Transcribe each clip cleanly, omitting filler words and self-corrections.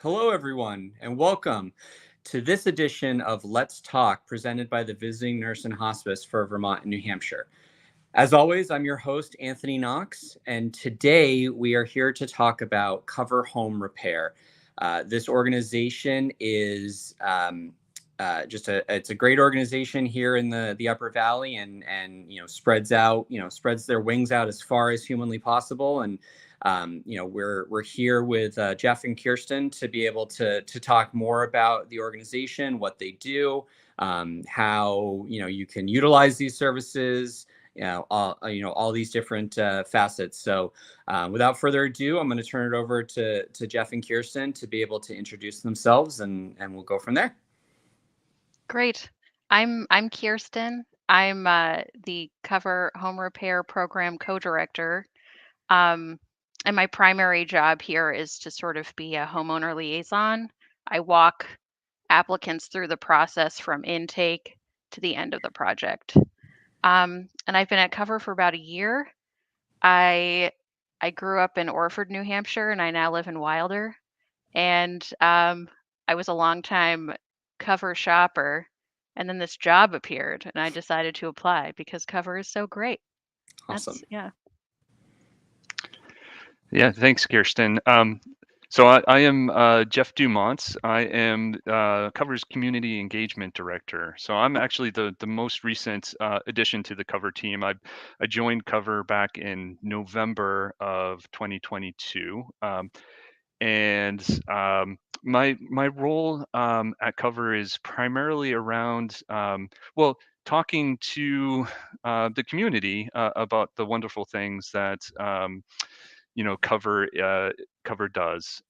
Hello, everyone, and welcome to this edition of Let's Talk, presented by the Visiting Nurse and Hospice for Vermont and New Hampshire. As always, I'm your host, Anthony Knox, and today we are here to talk about Cover Home Repair. This organization is it's a great organization here in the Upper Valley, and spreads their wings out as far as humanly possible. And we're here with Jeff and Kirsten to be able to talk more about the organization, what they do, how you can utilize these services, all these different facets. So without further ado, I'm going to turn it over to Jeff and Kirsten to be able to introduce themselves, and we'll go from there. Great. I'm Kirsten. I'm the Cover Home Repair Program co-director. Um, and my primary job here is to sort of be a homeowner liaison. I walk applicants through the process from intake to the end of the project. And I've been at Cover for about a year. I I grew up in Orford, New Hampshire, and I now live in Wilder. And I was a long time Cover shopper, and then this job appeared, and I decided to apply because Cover is so great. Awesome. Yeah. Yeah, thanks, Kirsten. So I am Jeff Dumont. I am Cover's Community Engagement Director. So I'm actually the most recent addition to the Cover team. I joined Cover back in November of 2022. And my role at Cover is primarily around talking to the community about the wonderful things that Cover does.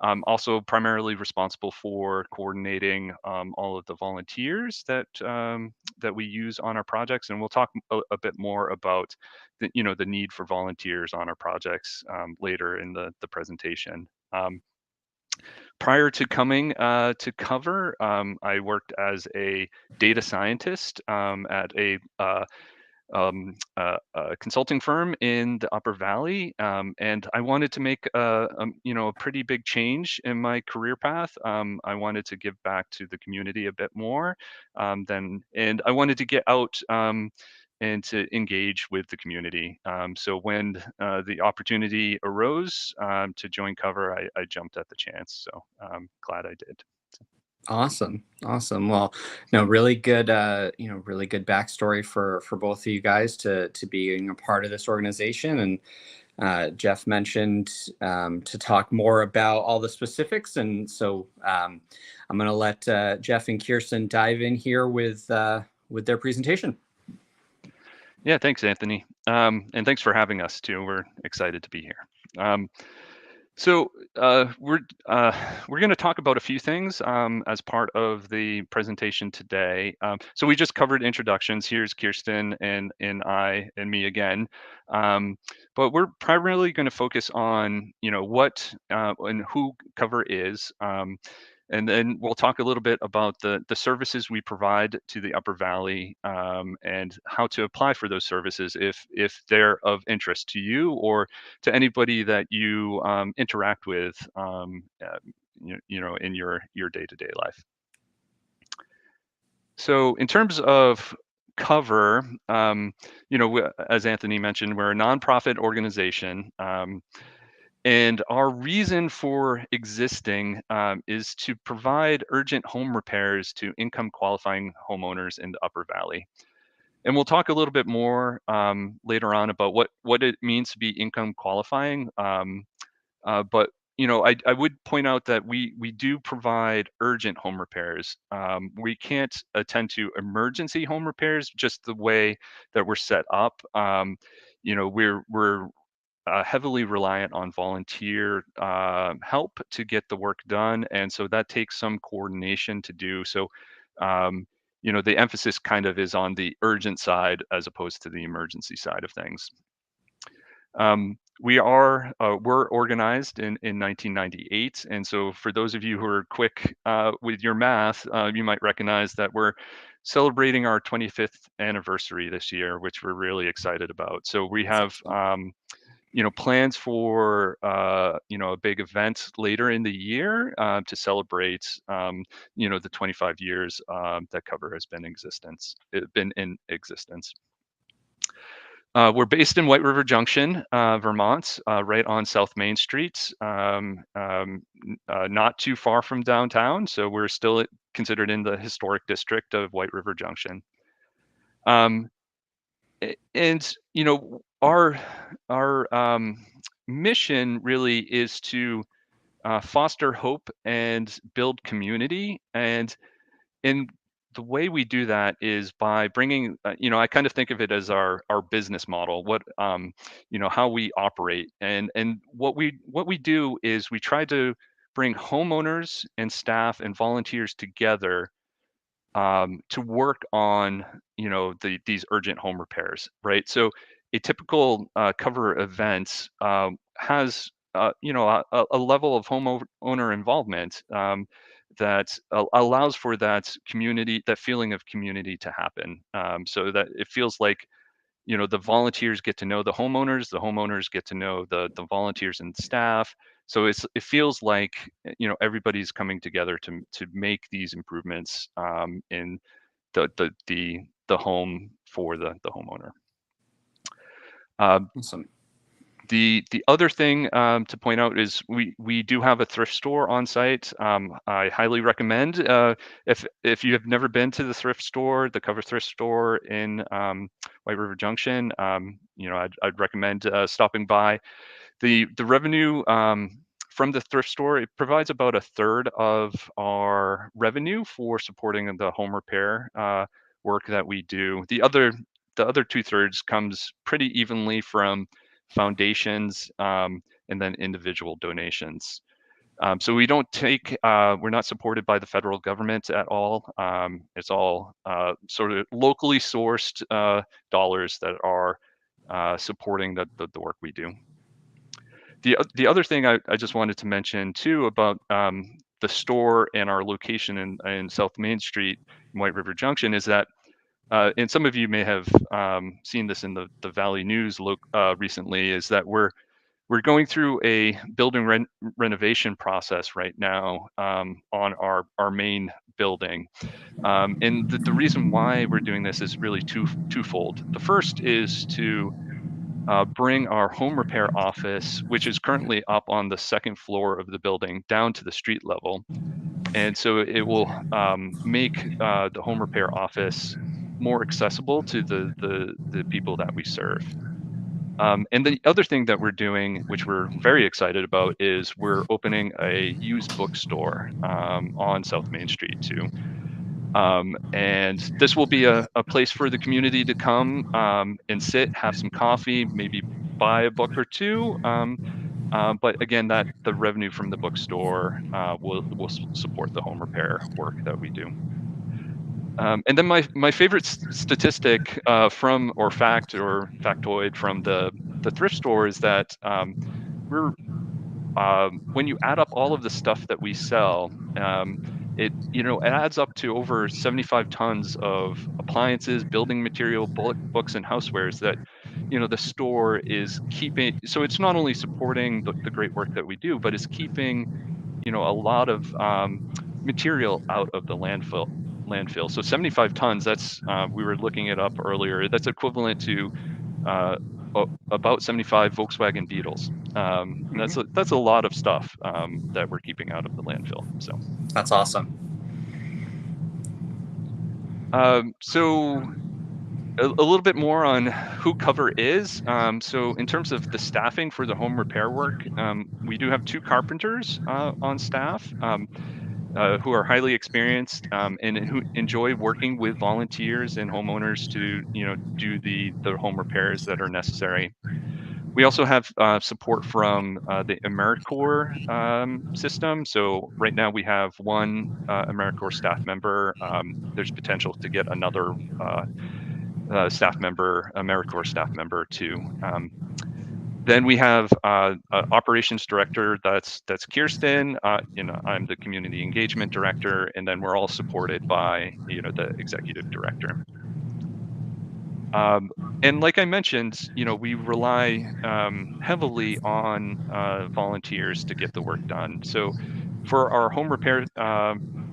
I'm also primarily responsible for coordinating all of the volunteers that we use on our projects, and we'll talk a bit more about the need for volunteers on our projects later in the presentation. Prior to coming to Cover, I worked as a data scientist at a consulting firm in the Upper Valley, and I wanted to make a pretty big change in my career path. I wanted to give back to the community a bit more and I wanted to get out. And to engage with the community. So when the opportunity arose to join Cover, I jumped at the chance. So I'm glad I did. Awesome. Well, really good, really good backstory for both of you guys to being a part of this organization. And Jeff mentioned to talk more about all the specifics, and so I'm going to let Jeff and Kirsten dive in here with their presentation. Yeah, thanks, Anthony, and thanks for having us too. We're excited to be here. So we're going to talk about a few things as part of the presentation today. So we just covered introductions. Here's Kirsten and I and me again. But we're primarily going to focus on what and who Cover is. And then we'll talk a little bit about the services we provide to the Upper Valley and how to apply for those services if they're of interest to you or to anybody that you interact with, in your day-to-day life. So in terms of Cover, as Anthony mentioned, we're a nonprofit organization. And our reason for existing is to provide urgent home repairs to income qualifying homeowners in the Upper Valley. And we'll talk a little bit more later on about what it means to be income qualifying. But I would point out that we do provide urgent home repairs. We can't attend to emergency home repairs just the way that we're set up. We're heavily reliant on volunteer help to get the work done, and so that takes some coordination to do. So, the emphasis kind of is on the urgent side as opposed to the emergency side of things. We're organized in 1998, and so for those of you who are quick with your math, you might recognize that we're celebrating our 25th anniversary this year, which we're really excited about. So we have plans for a big event later in the year to celebrate the 25 years that Cover has been in existence. We're based in White River Junction, Vermont, right on South Main Street, not too far from downtown. So we're still considered in the historic district of White River Junction. And our mission really is to foster hope and build community. And the way we do that is by bringing, I kind of think of it as our business model, how we operate, and what we do is we try to bring homeowners and staff and volunteers together to work on these urgent home repairs, right? So a typical cover event has a level of homeowner involvement that allows for that community, that feeling of community to happen, so that it feels like the volunteers get to know the homeowners get to know the volunteers and staff. So it feels like everybody's coming together to make these improvements in the home for the homeowner. Awesome. The other thing to point out is we do have a thrift store on site. I highly recommend, if you have never been to the thrift store, the Cover thrift store in White River Junction, I'd recommend stopping by. The revenue from the thrift store, it provides about a third of our revenue for supporting the home repair work that we do. The other 2/3 comes pretty evenly from foundations and then individual donations. So we don't take, we're not supported by the federal government at all. It's all sort of locally sourced dollars that are supporting the work we do. The other thing I just wanted to mention too about the store and our location in South Main Street in White River Junction is that, and some of you may have seen this in the Valley News recently, is that we're going through a building renovation process right now on our main building. And the reason why we're doing this is really twofold. The first is to bring our home repair office, which is currently up on the second floor of the building, down to the street level. And so it will make the home repair office more accessible to the people that we serve. And the other thing that we're doing, which we're very excited about, is we're opening a used bookstore on South Main Street too. And this will be a place for the community to come and sit, have some coffee, maybe buy a book or two. But again, that the revenue from the bookstore will support the home repair work that we do. And then my favorite statistic from or factoid from the thrift store is that we're when you add up all of the stuff that we sell, it adds up to over 75 tons of appliances, building material, books, and housewares that the store is keeping. So it's not only supporting the great work that we do, but it's keeping a lot of material out of the landfill. So 75 tons. That's we were looking it up earlier. That's equivalent to about 75 Volkswagen Beetles. And that's a lot of stuff that we're keeping out of the landfill. So that's awesome. So a little bit more on who Cover is. So in terms of the staffing for the home repair work, we do have 2 carpenters on staff who are highly experienced and who enjoy working with volunteers and homeowners to do the home repairs that are necessary. We also have support from the AmeriCorps system. So right now we have 1 AmeriCorps staff member. There's potential to get another staff member, AmeriCorps staff member too. Then we have operations director. That's Kirsten. I'm the community engagement director, and then we're all supported by the executive director. And like I mentioned, we rely heavily on volunteers to get the work done. So for our home repair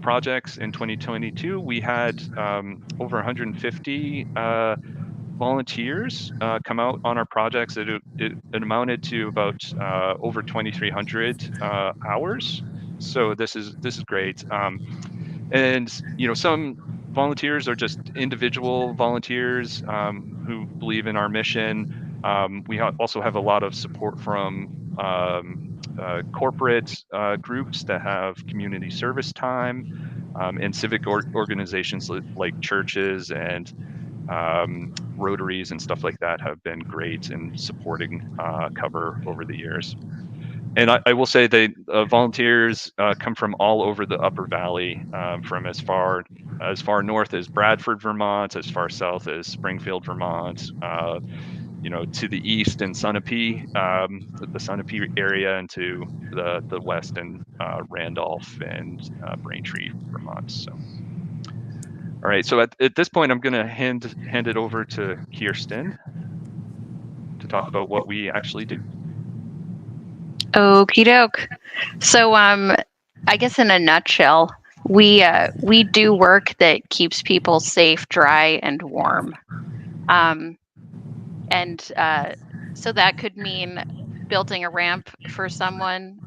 projects in 2022, we had over 150 volunteers come out on our projects. It amounted to about over 2,300 hours. So this is great. And some volunteers are just individual volunteers who believe in our mission. We also have a lot of support from corporate groups that have community service time, and civic organizations like churches and rotaries and stuff like that have been great in supporting cover over the years. And I will say they volunteers come from all over the Upper Valley, from as far north as Bradford, Vermont, as far south as Springfield, Vermont, to the east in Sunapee, the Sunapee area, and to the west in Randolph and Braintree, Vermont. So, all right. So at this point, I'm going to hand it over to Kirsten to talk about what we actually do. Okie doke. So, I guess in a nutshell, we do work that keeps people safe, dry, and warm. And so that could mean building a ramp for someone.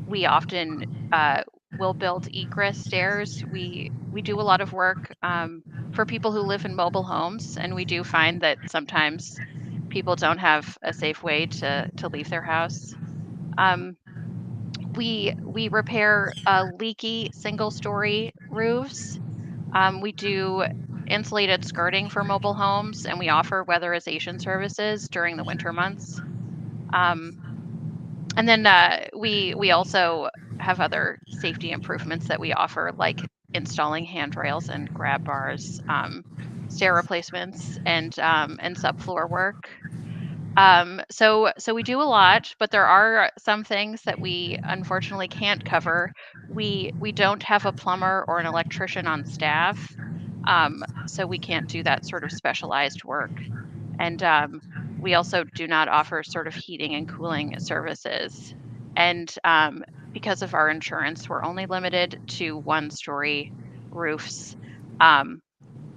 We often will build egress stairs. We do a lot of work for people who live in mobile homes, and we do find that sometimes people don't have a safe way to leave their house. Um, we repair leaky single-story roofs. We do insulated skirting for mobile homes, and we offer weatherization services during the winter months. Um, and then we also have other safety improvements that we offer, like installing handrails and grab bars, stair replacements, and subfloor work. So we do a lot, but there are some things that we unfortunately can't cover. We don't have a plumber or an electrician on staff, so we can't do that sort of specialized work. And we also do not offer sort of heating and cooling services. And because of our insurance, we're only limited to one-story roofs. Um,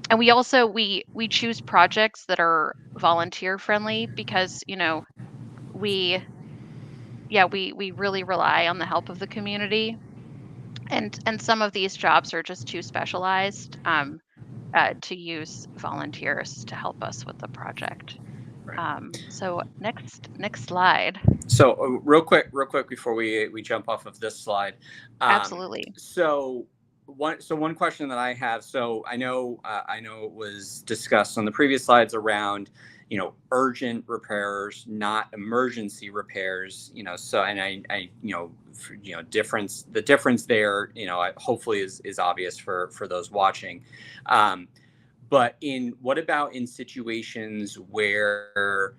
and we choose projects that are volunteer friendly because we we really rely on the help of the community, and some of these jobs are just too specialized to use volunteers to help us with the project. Right. So next slide. So real quick before we jump off of this slide. Absolutely. So one question that I have. So I know it was discussed on the previous slides around urgent repairs, not emergency repairs. So and I difference the difference there. Hopefully is obvious for those watching. But what about in situations where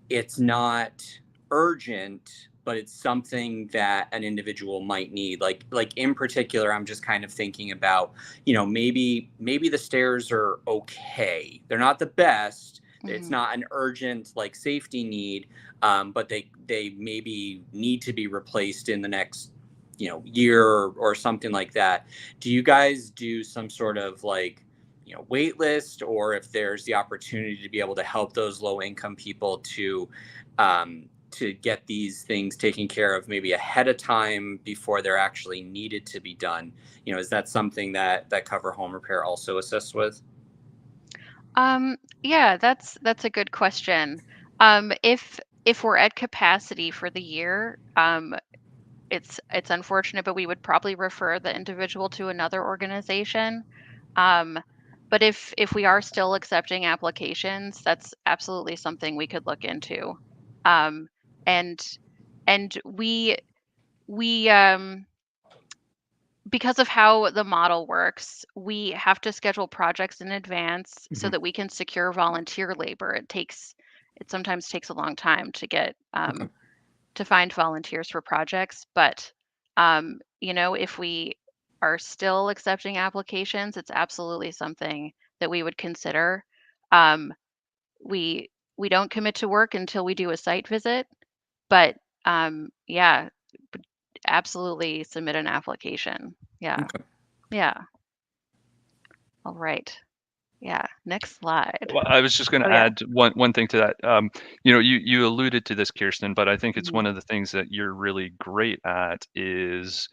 it's not urgent, but it's something that an individual might need? Like in particular, I'm just kind of thinking about, maybe the stairs are okay. They're not the best. It's Mhm. not an urgent like safety need, but they maybe need to be replaced in the next year or something like that. Do you guys do some sort of like wait list, or if there's the opportunity to be able to help those low income people to get these things taken care of maybe ahead of time before they're actually needed to be done? Is that something that Cover Home Repair also assists with? Yeah, that's a good question. If we're at capacity for the year, it's unfortunate, but we would probably refer the individual to another organization. Um, but if we are still accepting applications, that's absolutely something we could look into. Um, and and we because of how the model works, we have to schedule projects in advance so Mhm. that we can secure volunteer labor. It sometimes takes a long time to get Okay. to find volunteers for projects, but if we are still accepting applications, it's absolutely something that we would consider. Um, we we don't commit to work until we do a site visit, but yeah, absolutely submit an application. Yeah. Okay. Yeah. All right. Yeah. Next slide. Well, I was just going Oh to yeah. add one thing to that. You alluded to this, Kirsten, but I think it's Mhm. one of the things that you're really great at is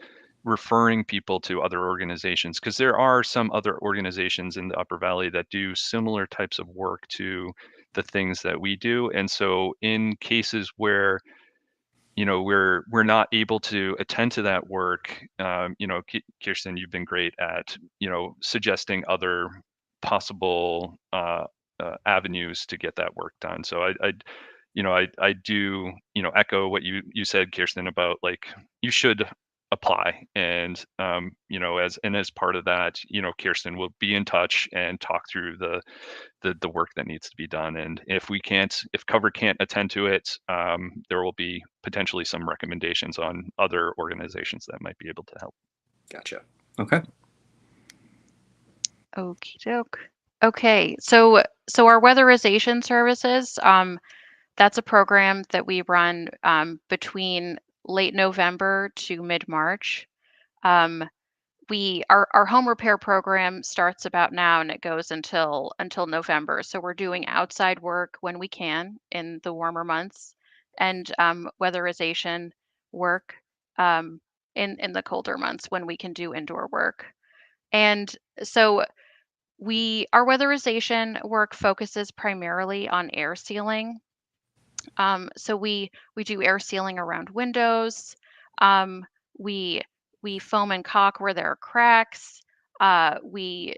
referring people to other organizations, because there are some other organizations in the Upper Valley that do similar types of work to the things that we do. And so in cases where we're not able to attend to that work, Kirsten, you've been great at suggesting other possible avenues to get that work done. So I do echo what you said, Kirsten, about like you should apply, and as part of that, Kirsten will be in touch and talk through the work that needs to be done. And if cover can't attend to it, there will be potentially some recommendations on other organizations that might be able to help. Gotcha. Okay. Okie doke. Okay, so our weatherization services, that's a program that we run between late November to mid-March. Um, our home repair program starts about now and it goes until November. So we're doing outside work when we can in the warmer months, and weatherization work um, in the colder months when we can do indoor work. And so our weatherization work focuses primarily on air sealing. So we do air sealing around windows. Um, we we foam and caulk where there are cracks. We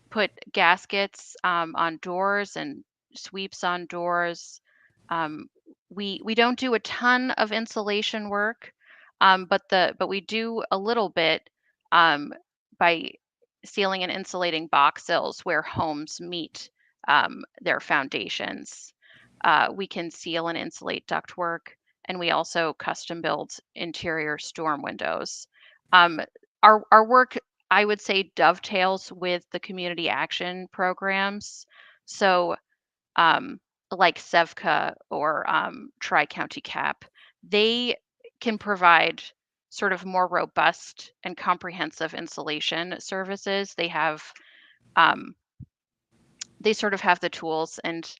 put gaskets on doors and sweeps on doors. Um, we don't do a ton of insulation work, but we do a little bit um, by sealing and insulating box sills where homes meet their foundations. We can seal and insulate ductwork, and we also custom build interior storm windows. Um, our work, I would say, dovetails with the community action programs. So, um, like SEVCA or Tri County CAP, they can provide sort of more robust and comprehensive insulation services. Um, they sort of have the tools and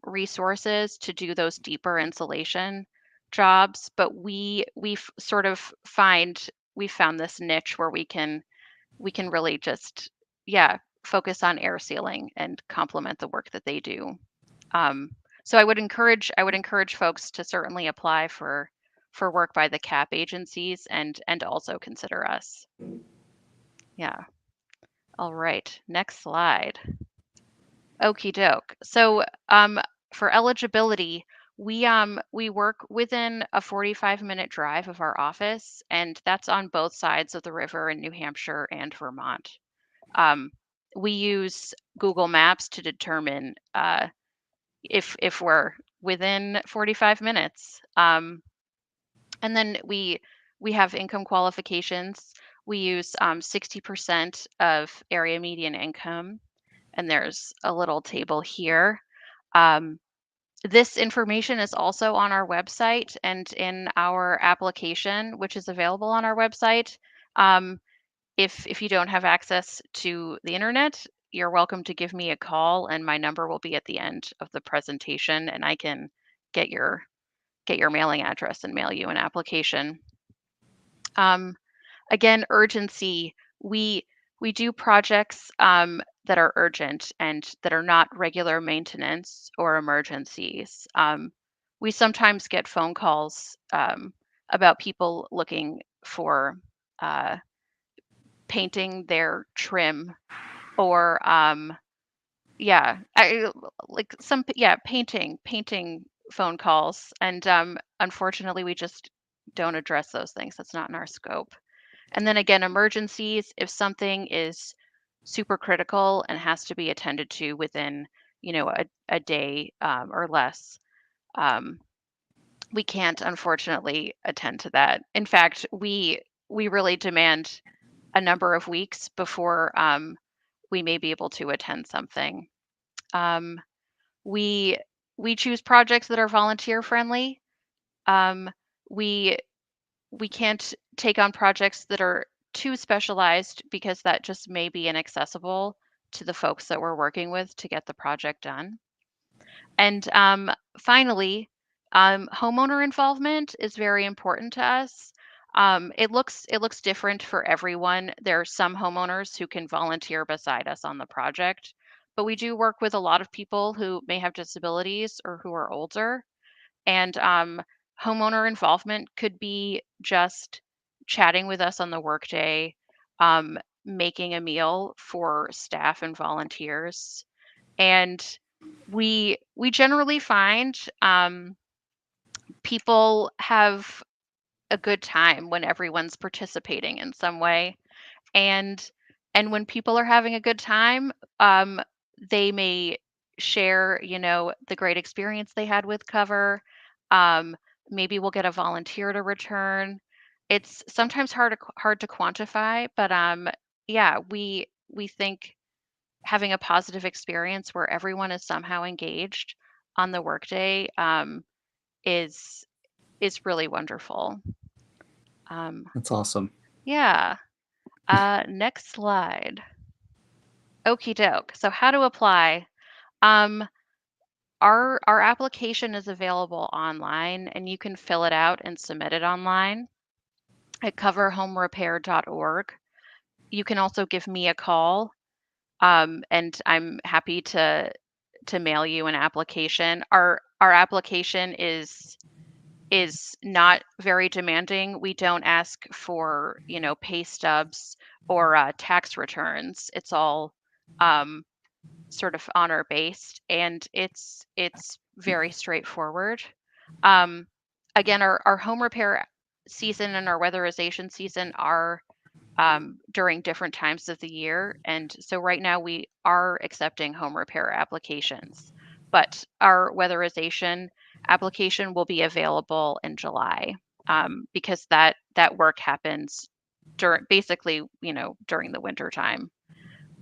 resources to do those deeper insulation jobs, but we've sort of we found this niche where we can really just, yeah, focus on air sealing and complement the work that they do. Um, so I would encourage folks to certainly apply for work by the CAP agencies and also consider us. Yeah. All right. Next slide. Okie doke. So for eligibility, we work within a 45-minute drive of our office, and that's on both sides of the river in New Hampshire and Vermont. Um, we use Google Maps to determine if we're within 45 minutes. And then we have income qualifications. We use 60% of area median income, and there's a little table here. Um, this information is also on our website and in our application, which is available on our website. Um, if you don't have access to the internet, you're welcome to give me a call, and my number will be at the end of the presentation, and I can get your mailing address and mail you an application. Um, Again, urgency. We do projects that are urgent and that are not regular maintenance or emergencies. We sometimes get phone calls about people looking for uh, painting their trim or yeah, like painting phone calls, and unfortunately we just don't address those things. That's not in our scope. And then again, emergencies, if something is super critical and has to be attended to within, a day or less, um, we can't unfortunately attend to that. In fact, we really demand a number of weeks before we may be able to attend something. We we choose projects that are volunteer friendly. Um, we we can't take on projects that are too specialized because that just may be inaccessible to the folks that we're working with to get the project done. And finally, homeowner involvement is very important to us. It looks different for everyone. There are some homeowners who can volunteer beside us on the project, but we do work with a lot of people who may have disabilities or who are older. And homeowner involvement could be just chatting with us on the workday, um, making a meal for staff and volunteers, and we generally find people have a good time when everyone's participating in some way, and when people are having a good time, um, they may share, the great experience they had with cover. um, Maybe we'll get a volunteer to return. It's sometimes hard to quantify, but yeah, we think having a positive experience where everyone is somehow engaged on the workday, is really wonderful. That's awesome. Yeah. Next slide. Okie doke. So how to apply? Um, our application is available online, and you can fill it out and submit it online at coverhomerepair.org. You can also give me a call, and I'm happy to mail you an application. Our application is not very demanding. We don't ask for, pay stubs or tax returns. It's all um, sort of honor based, and it's very straightforward. Um, Again, our home repair season and our weatherization season are during different times of the year. And so right now we are accepting home repair applications, but our weatherization application will be available in July, because that work happens during basically, during the winter time.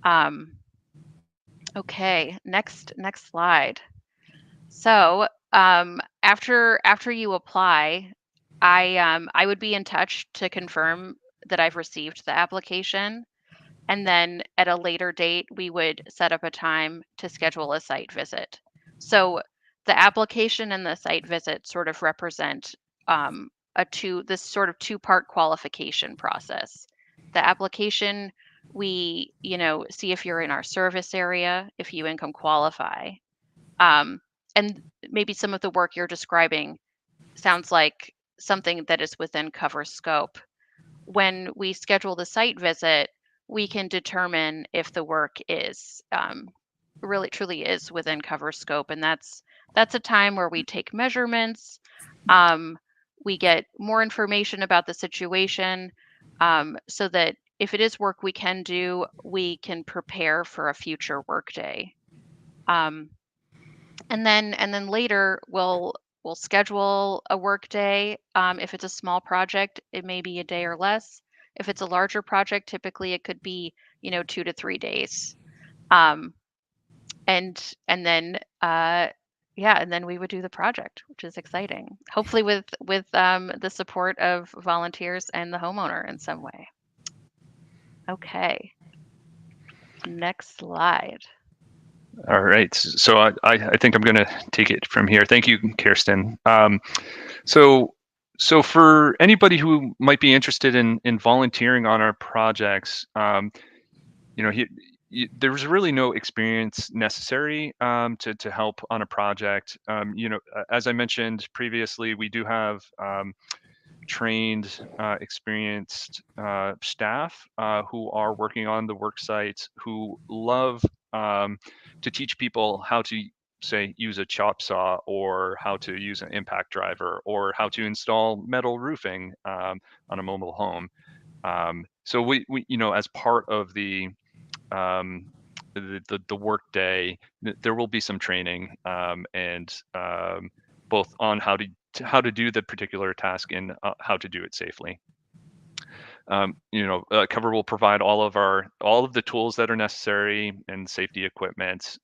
Um, okay, next slide. So after you apply, I would be in touch to confirm that I've received the application. And then at a later date, we would set up a time to schedule a site visit. So the application and the site visit sort of represent this sort of two-part qualification process. The application, we, see if you're in our service area, if you income qualify. Um, and maybe some of the work you're describing sounds like something that is within cover scope. When we schedule the site visit, we can determine if the work is really truly is within cover scope, and that's a time where we take measurements. Um, we get more information about the situation, so that if it is work we can do, we can prepare for a future workday. Um, and then later we'll schedule a work day. If it's a small project, it may be a day or less. If it's a larger project, typically it could be, 2 to 3 days. Um, and then yeah, and then we would do the project, which is exciting. Hopefully with the support of volunteers and the homeowner in some way. Okay, next slide. All right. So I think I'm going to take it from here. Thank you, Kirsten. So for anybody who might be interested in volunteering on our projects, there's really no experience necessary to help on a project. As I mentioned previously, we do have trained, experienced staff who are working on the work sites, who love to teach people how to, say, use a chop saw, or how to use an impact driver, or how to install metal roofing on a mobile home. So we as part of um, the work day, there will be some training, and both on how to do the particular task, and how to do it safely. Cover will provide all of the tools that are necessary and safety equipment.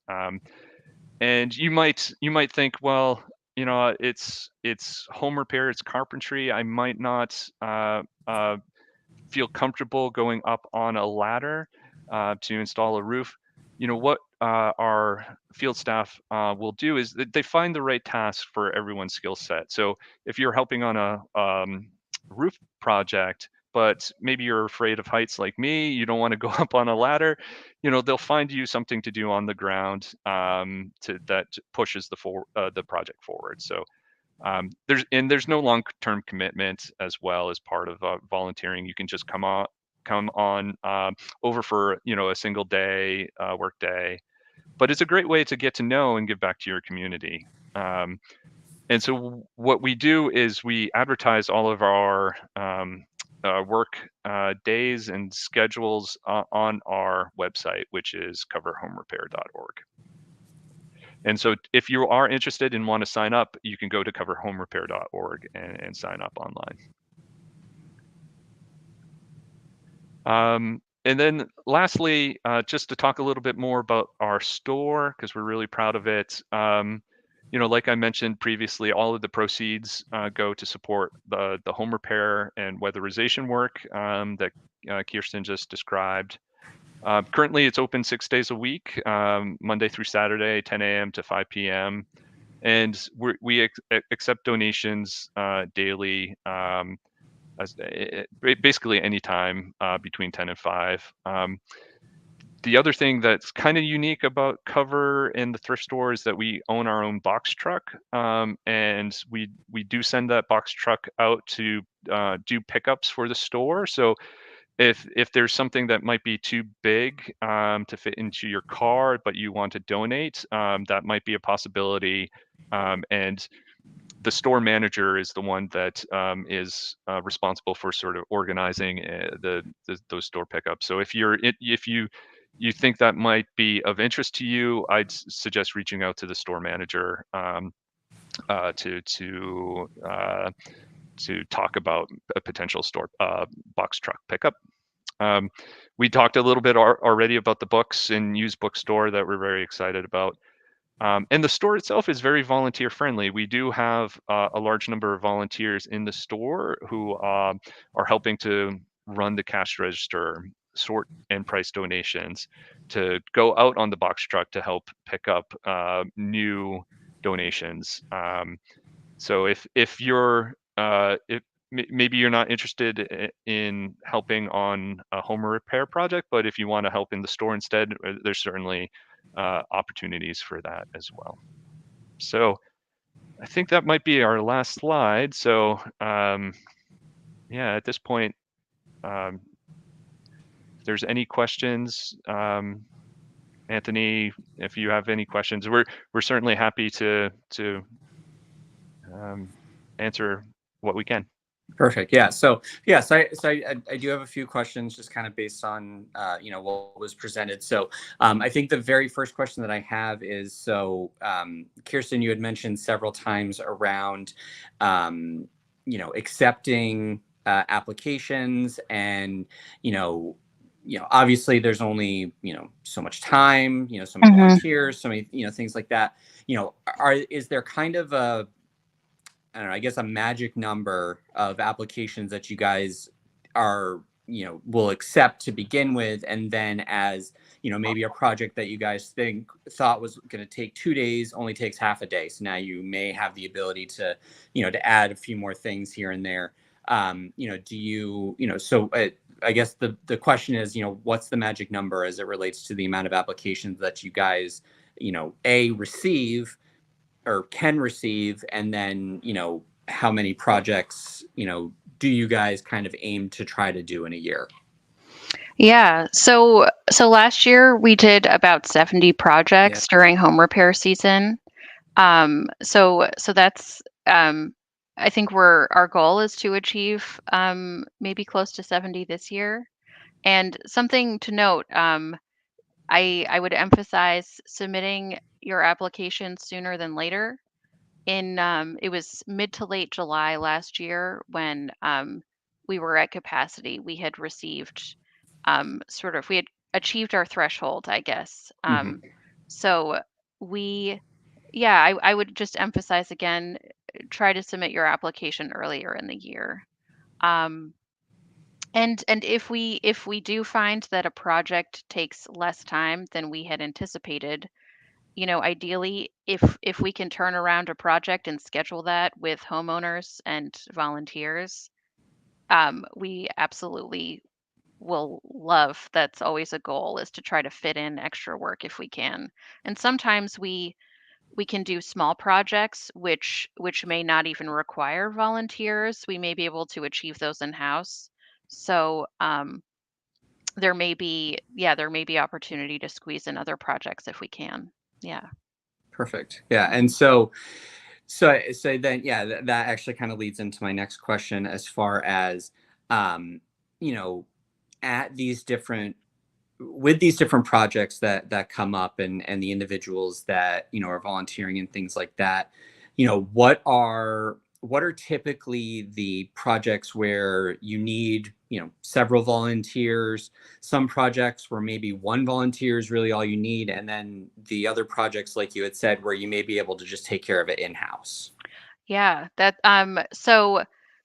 And you might think, well, it's home repair, it's carpentry. I might not feel comfortable going up on a ladder to install a roof. What our field staff will do is that they find the right task for everyone's skill set. So if you're helping on a roof project, but maybe you're afraid of heights like me, you don't want to go up on a ladder, they'll find you something to do on the ground that pushes the project forward. So there's no long-term commitment as well as part of volunteering. You can just come on over for a single day work day, but it's a great way to get to know and give back to your community. And so what we do is we advertise all of our work days and schedules on our website, which is coverhomerepair.org. And so if you are interested and want to sign up, you can go to coverhomerepair.org and sign up online. And then lastly, just to talk a little bit more about our store, because we're really proud of it. Like I mentioned previously, all of the proceeds go to support the home repair and weatherization work that Kirsten just described. Currently, it's open 6 days a week, Monday through Saturday, 10 a.m. to 5 p.m. And we accept donations daily, basically anytime between 10 and 5. The other thing that's kind of unique about Cover and the thrift store is that we own our own box truck, and we do send that box truck out to do pickups for the store. So if there's something that might be too big to fit into your car, but you want to donate, that might be a possibility. And the store manager is the one that is responsible for sort of organizing those store pickups. So if you think that might be of interest to you, I'd suggest reaching out to the store manager to talk about a potential store box truck pickup. We talked a little bit already about the books and used bookstore that we're very excited about. And the store itself is very volunteer friendly. We do have a large number of volunteers in the store who are helping to run the cash register, sort and price donations, to go out on the box truck to help pick up new donations. So if you're if maybe you're not interested in helping on a home repair project, but if you want to help in the store instead, there's certainly opportunities for that as well. So I think that might be our last slide. So yeah, at this point, if there's any questions, Anthony, if you have any questions, we're certainly happy to answer what we can. Perfect. Yeah. So I do have a few questions just kind of based on what was presented. So I think the very first question that I have is, so Kirsten, you had mentioned several times around accepting applications, and obviously there's only so much time, so many volunteers, so many things like that. Is there kind of a, I don't know, I guess a magic number of applications that you guys are, will accept to begin with, and then as maybe a project that you guys thought was going to take 2 days only takes half a day, so now you may have the ability to to add a few more things here and there. Do you so I guess the question is, what's the magic number as it relates to the amount of applications that you guys receive or can receive, and then how many projects do you guys kind of aim to try to do in a year? Yeah. So last year we did about 70 projects during home repair season. So that's I think our goal is to achieve maybe close to 70 this year. And something to note, I would emphasize submitting your application sooner than later. It was mid to late July last year when we were at capacity. We had received we had achieved our threshold, I guess. So I would just emphasize again, try to submit your application earlier in the year. Um, and if we do find that a project takes less time than we had anticipated, ideally, if we can turn around a project and schedule that with homeowners and volunteers, we absolutely will love. That's always a goal, is to try to fit in extra work if we can. And sometimes we can do small projects which may not even require volunteers. We may be able to achieve those in house. So there may be opportunity to squeeze in other projects if we can. Yeah. Perfect. Yeah. And so then, yeah, that actually kind of leads into my next question as far as, um, you know, at these different with these different projects that come up, and the individuals that are volunteering and things like that, what are typically the projects where you need several volunteers, some projects where maybe one volunteer is really all you need, and then the other projects, like you had said, where you may be able to just take care of it in-house. Yeah,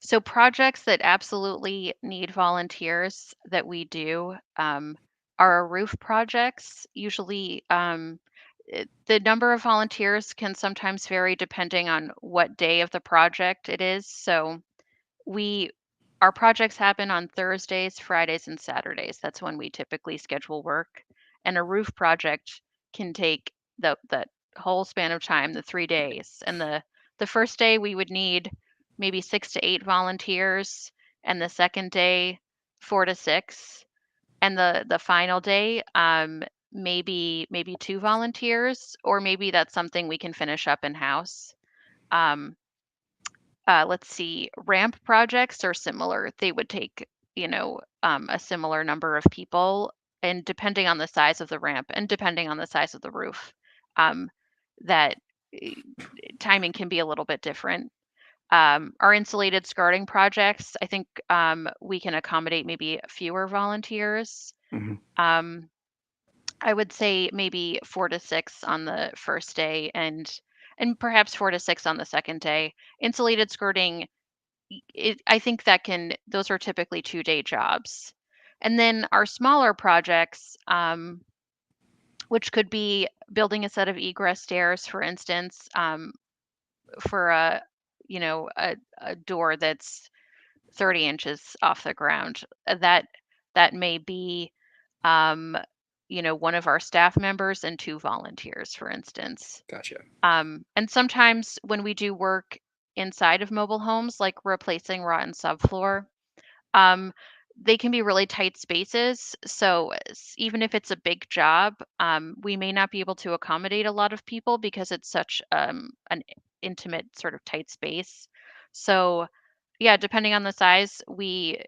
so projects that absolutely need volunteers that we do are our roof projects. Usually, the number of volunteers can sometimes vary depending on what day of the project it is. So we our projects happen on Thursdays, Fridays, and Saturdays. That's when we typically schedule work. And a roof project can take the whole span of time, the 3 days. And the first day we would need maybe 6 to 8 volunteers, and the second day 4 to 6, and the final day maybe 2 volunteers, or maybe that's something we can finish up in house. Um, let's see, ramp projects are similar. They would take, a similar number of people, and depending on the size of the ramp and depending on the size of the roof, um, that eh, timing can be a little bit different. Our insulated skirting projects, I think we can accommodate maybe fewer volunteers. Mhm. Um, I would say maybe 4 to 6 on the first day, and perhaps 4 to 6 on the second day. Insulated skirting, I think those are typically 2-day jobs. And then our smaller projects, which could be building a set of egress stairs, for instance, for a door that's 30 inches off the ground. That may be, um, one of our staff members and 2 volunteers, for instance. Gotcha. And sometimes when we do work inside of mobile homes, like replacing rotten subfloor, um, they can be really tight spaces. So even if it's a big job, we may not be able to accommodate a lot of people because it's such an intimate, sort of tight space. So yeah, depending on the size, we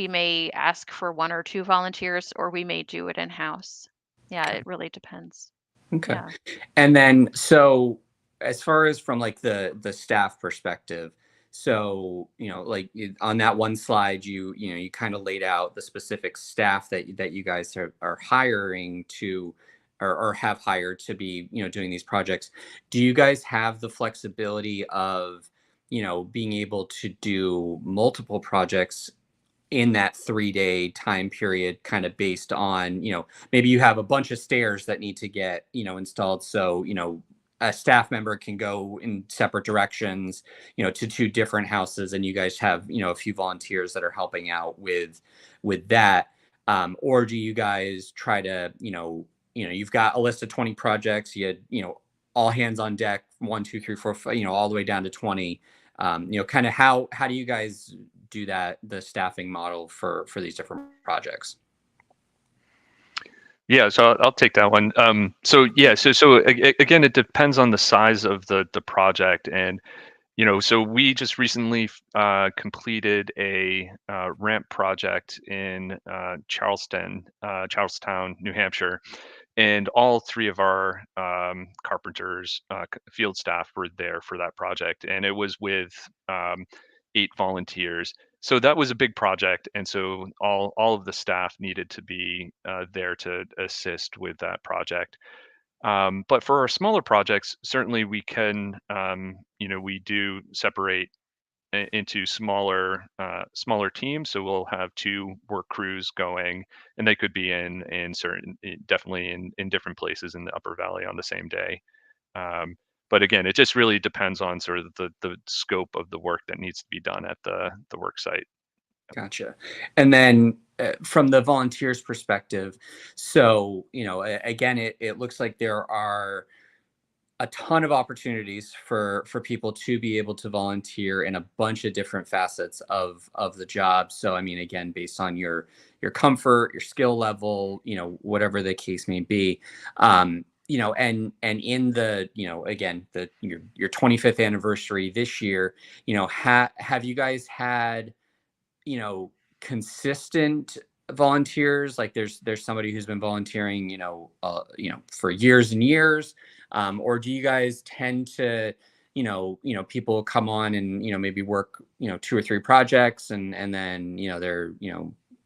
may ask for 1 or 2 volunteers, or we may do it in house. Yeah, Okay. it really depends. Okay. Yeah. And then, so as far as from like the staff perspective, so like on that one slide, you kind of laid out the specific staff that you guys are hiring to, or have hired to be doing these projects. Do you guys have the flexibility of being able to do multiple projects in that 3-day time period, kind of based on, maybe you have a bunch of stairs that need to get, installed. So, a staff member can go in separate directions, to 2 different houses, and you guys have, a few volunteers that are helping out with that. Or do you guys try to, you've got a list of 20 projects, you had, all hands on deck, 1, 2, 3, 4, 5, all the way down to 20. Kind of how do you guys do that, the staffing model for these different projects? Yeah, so I'll take that one. Again, it depends on the size of the project, and so we just recently completed a ramp project in Charlestown, New Hampshire, and all 3 of our carpenters, field staff, were there for that project, and it was with 8 volunteers. So that was a big project, and so all of the staff needed to be there to assist with that project. But for our smaller projects, certainly we can, we do separate into smaller teams. So we'll have two work crews going, and they could be definitely in different places in the Upper Valley on the same day. Um, but again, it just really depends on sort of the scope of the work that needs to be done at the work site. Gotcha. And then from the volunteers perspective, so, again, it looks like there are a ton of opportunities for people to be able to volunteer in a bunch of different facets of the job. So I mean, again, based on your comfort, your skill level, whatever the case may be. And in the, again, your 25th anniversary this year, have you guys had, you know, consistent volunteers? Like there's somebody who's been volunteering, for years and years, or do you guys tend to, people come on and maybe work, two or three projects and then they're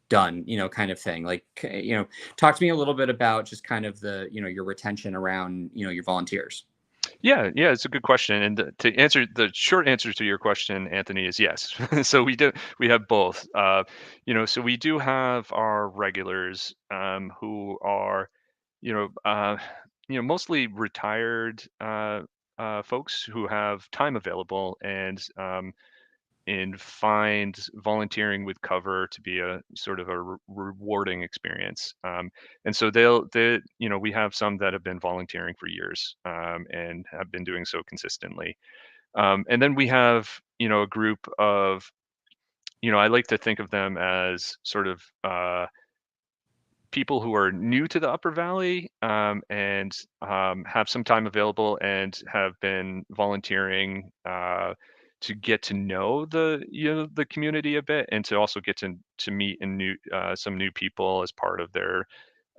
done, kind of thing. Like talk to me a little bit about just kind of the your retention around your volunteers. Yeah, it's a good question. And to answer the short answer to your question, Anthony, is yes. So we have both. So we do have our regulars who are, you know, uh, mostly retired folks who have time available and find volunteering with cover to be a sort of a rewarding experience. And so we have some that have been volunteering for years and have been doing so consistently. And then we have, a group of, I like to think of them as sort of people who are new to the Upper Valley and have some time available and have been volunteering to get to know the community a bit and to also get to meet some new people as part of their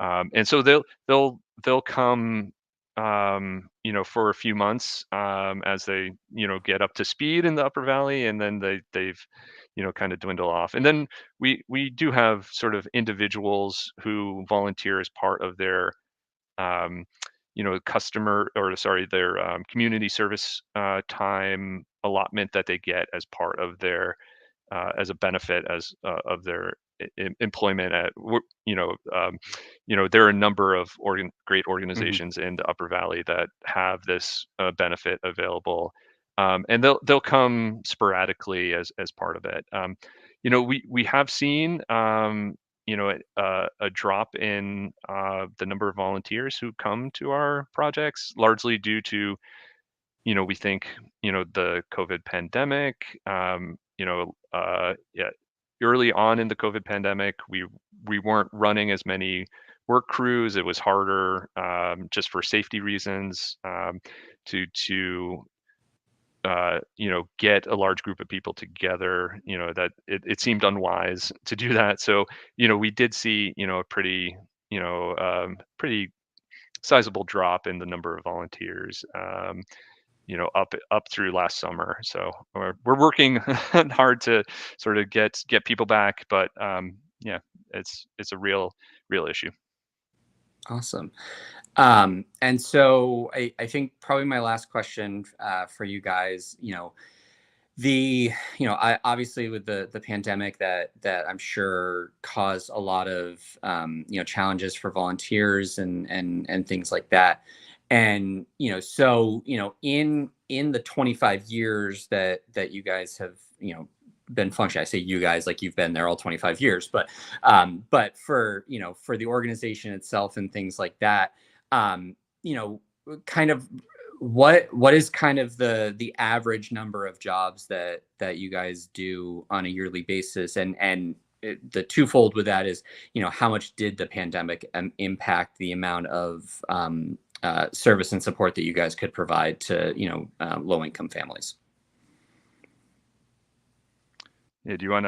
and so they'll come for a few months as they get up to speed in the Upper Valley, and then they've kind of dwindle off. And then we do have sort of individuals who volunteer as part of their um, customer, or sorry, their community service time allotment that they get as part of their as a benefit as of their employment at there are a number of great Mhm. organizations in the Upper Valley that have this benefit available, and they'll come sporadically as part of it. We have seen a drop in the number of volunteers who come to our projects, largely due to we think, the COVID pandemic, yeah, early on in the COVID pandemic, we weren't running as many work crews. It was harder, just for safety reasons, to get a large group of people together. That it seemed unwise to do that. So, we did see, a pretty sizable drop in the number of volunteers. Up through last summer. So we're working hard to sort of get people back, but yeah, it's a real issue. Awesome. And so I think probably my last question for you guys, I obviously with the pandemic that I'm sure caused a lot of challenges for volunteers and things like that. And so in the 25 years that you guys have been functioning, I say you guys like you've been there all 25 years, but for for the organization itself and things like that, um, kind of what is kind of the average number of jobs that you guys do on a yearly basis, and the twofold with that is how much did the pandemic impact the amount of service and support that you guys could provide to low income families? Yeah, do you want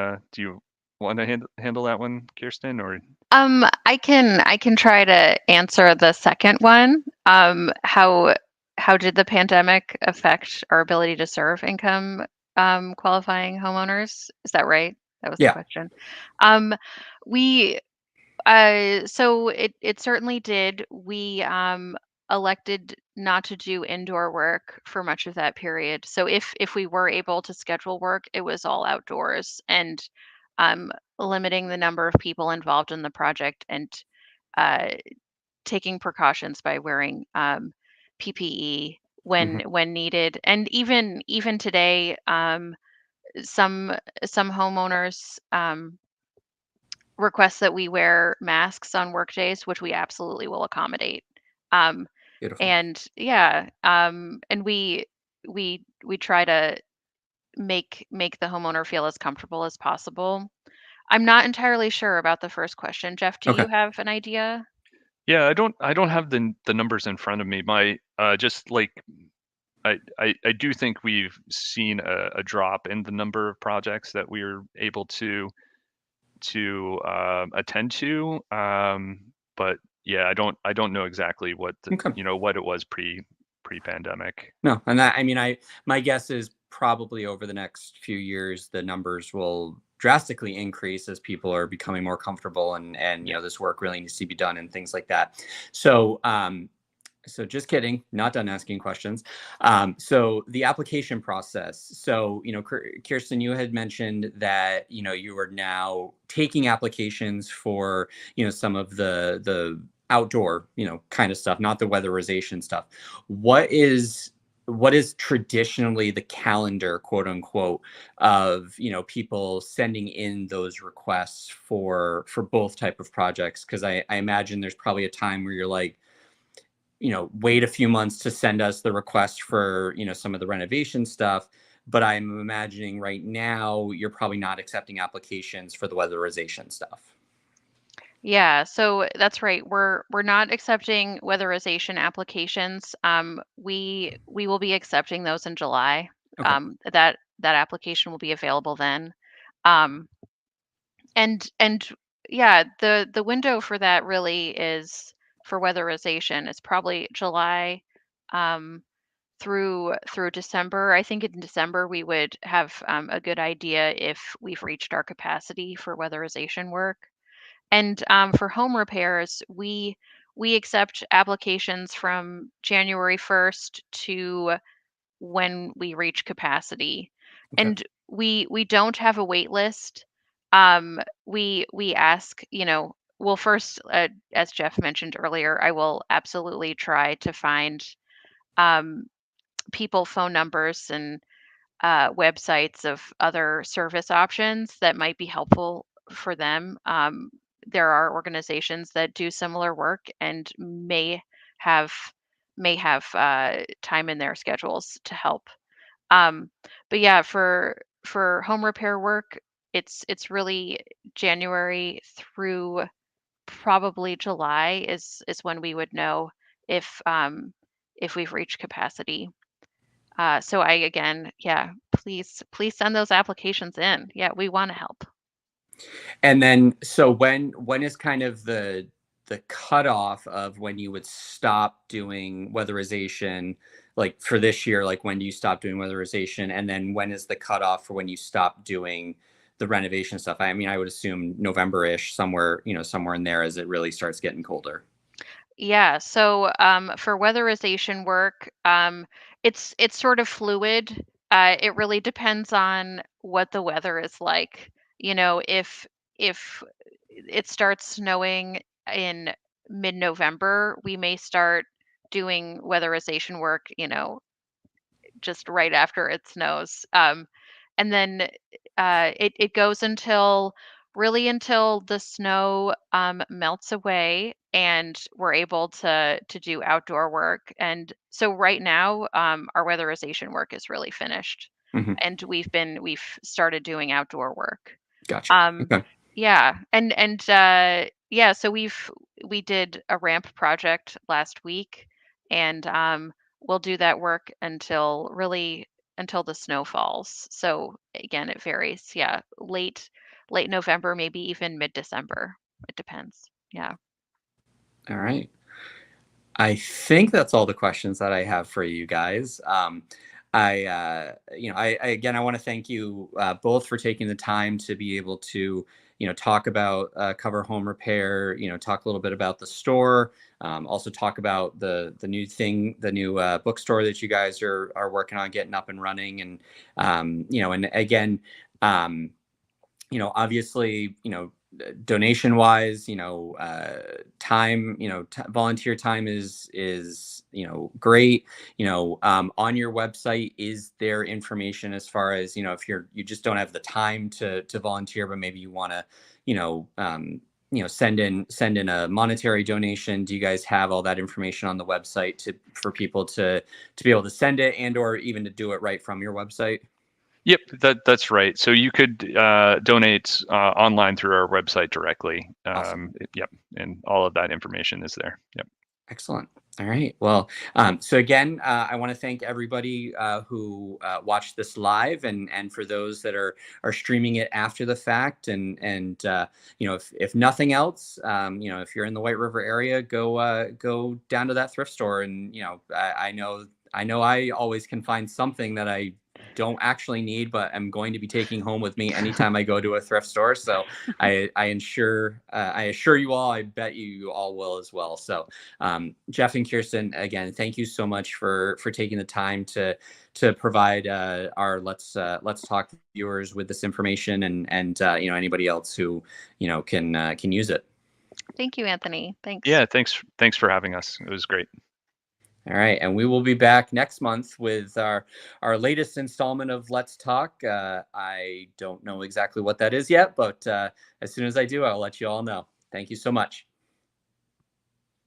to handle that one, Kirsten, or? I can try to answer the second one. How did the pandemic affect our ability to serve income qualifying homeowners? Is that right? That was the Yeah. question. We so it certainly did. We elected not to do indoor work for much of that period. So if we were able to schedule work, it was all outdoors, and um, limiting the number of people involved in the project, and uh, taking precautions by wearing PPE when needed. And even today, some homeowners request that we wear masks on work days, which we absolutely will accommodate. Um, Beautiful. and yeah, and we try to make the homeowner feel as comfortable as possible. I'm not entirely sure about the first question. Jeff, do Okay. you have an idea? Yeah, I don't have the numbers in front of me. My just like I do think we've seen a drop in the number of projects that we're able to attend to. But yeah, I don't know exactly what Okay. what it was pre-pandemic. No, and that, I mean, my guess is probably over the next few years, the numbers will drastically increase as people are becoming more comfortable, and Yeah. this work really needs to be done and things like that. So, so just kidding, not done asking questions. So the application process. So, Kirsten, you had mentioned that, you are now taking applications for, some of the outdoor, kind of stuff, not the weatherization stuff. What is traditionally the calendar, quote unquote, of people sending in those requests for both type of projects? Because I imagine there's probably a time where you're like, wait a few months to send us the request for some of the renovation stuff, but I'm imagining right now you're probably not accepting applications for the weatherization stuff. Yeah, so that's right. We're not accepting weatherization applications. We will be accepting those in July. Okay. That application will be available then. Um, and yeah, the window for that really is for weatherization. It's probably July um, through December. I think in December we would have a good idea if we've reached our capacity for weatherization work. And for home repairs, we accept applications from January 1st to when we reach capacity. Okay. And we don't have a wait list. We ask, well, first, as Jeff mentioned earlier, I will absolutely try to find um, people phone numbers and websites of other service options that might be helpful for them. There are organizations that do similar work and have may have time in their schedules to help. Um, but yeah, for home repair work, it's really January through probably July is when we would know if we've reached capacity. So I again, yeah, please send those applications in. Yeah, we want to help. And then, so when is kind of the cutoff of when you would stop doing weatherization, like for this year? Like, when do you stop doing weatherization, and then when is the cutoff for when you stop doing the renovation stuff? I mean, I would assume November-ish, somewhere, somewhere in there, as it really starts getting colder. Yeah, so for weatherization work, it's sort of fluid. It really depends on what the weather is like. If it starts snowing in mid-November, we may start doing weatherization work, just right after it snows. And then it goes until the snow melts away and we're able to do outdoor work. And so right now, our weatherization work is really finished, Hmm. and we've started doing outdoor work. Gotcha. Um, Okay. yeah, and yeah, so we did a ramp project last week, and we'll do that work until the snow falls. So again, it varies. Yeah, late November, maybe even mid-December. It depends. Yeah. All right. I think that's all the questions that I have for you guys. I again, I want to thank you both for taking the time to be able to, talk about Cover Home Repair, talk a little bit about the store, also talk about the new bookstore that you guys are working on getting up and running. And, and again, obviously, donation wise, time, volunteer time is great. On your website, is there information as far as, if you just don't have the time to volunteer, but maybe you want to, send in a monetary donation? Do you guys have all that information on the website for people to be able to send it, and or even to do it right from your website? Yep, that's right. So you could donate online through our website directly. Awesome. Yep, and all of that information is there. Yep. Excellent. All right. Well, so again, I want to thank everybody who watched this live, and for those that are streaming it after the fact. And if nothing else, if you're in the White River area, go down to that thrift store. And I know I always can find something that I don't actually need, but I'm going to be taking home with me anytime I go to a thrift store. So I assure you all, I bet you all will as well. So Jeff and Kirsten, again, thank you so much for taking the time to provide our Let's Talk viewers with this information, and anybody else who can use it. Thank you, Anthony. Thanks. Yeah, thanks for having us. It was great. All right, and we will be back next month with our latest installment of Let's Talk. I don't know exactly what that is yet, but as soon as I do, I'll let you all know. Thank you so much.